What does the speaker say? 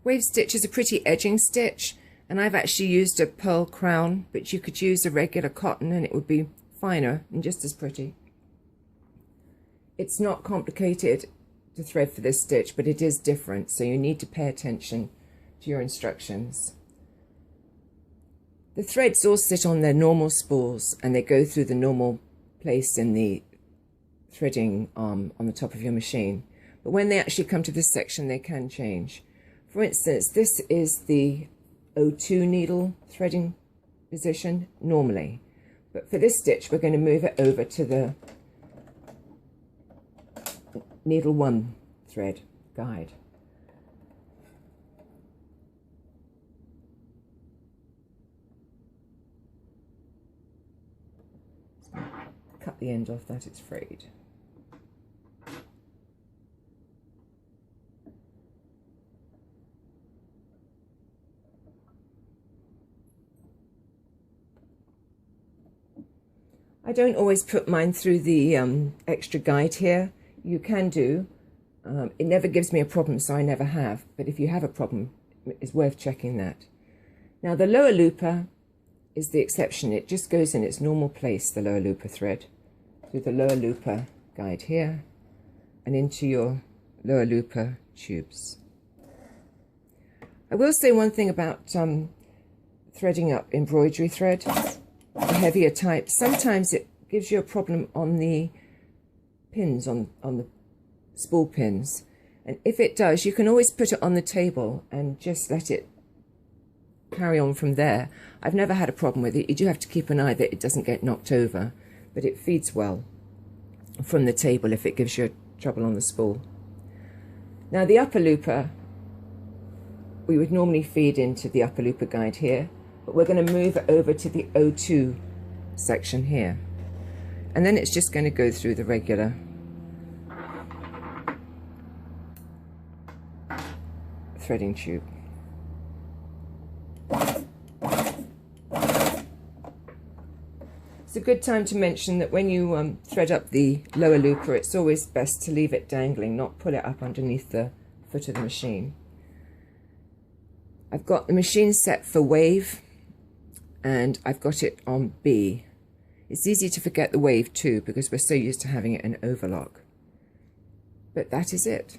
Wave stitch is a pretty edging stitch, and I've actually used a pearl crown, but you could use a regular cotton and it would be finer and just as pretty. It's not complicated to thread for this stitch, but it is different, so you need to pay attention to your instructions. The threads all sit on their normal spools and they go through the normal place in the threading arm on the top of your machine. But when they actually come to this section, they can change. For instance, this is the 02 needle threading position normally. But for this stitch, we're going to move it over to the needle 1 thread guide. Cut the end off that it's frayed. I don't always put mine through the extra guide here. You can do. It never gives me a problem, so I never have. But if you have a problem, it's worth checking that. Now the lower looper is the exception. It just goes in its normal place, the lower looper thread, through the lower looper guide here and into your lower looper tubes. I will say one thing about threading up embroidery thread, the heavier type. Sometimes it gives you a problem on the pins, on the spool pins, and if it does, you can always put it on the table and just let it carry on from there. I've never had a problem with it. You do have to keep an eye that it doesn't get knocked over, but it feeds well from the table if it gives you trouble on the spool. Now the upper looper, we would normally feed into the upper looper guide here, but we're going to move it over to the 02 section here, and then it's just going to go through the regular threading tube. It's a good time to mention that when you thread up the lower looper, it's always best to leave it dangling, not pull it up underneath the foot of the machine. I've got the machine set for wave, and I've got it on B. It's easy to forget the wave too, because we're so used to having it in overlock. But that is it.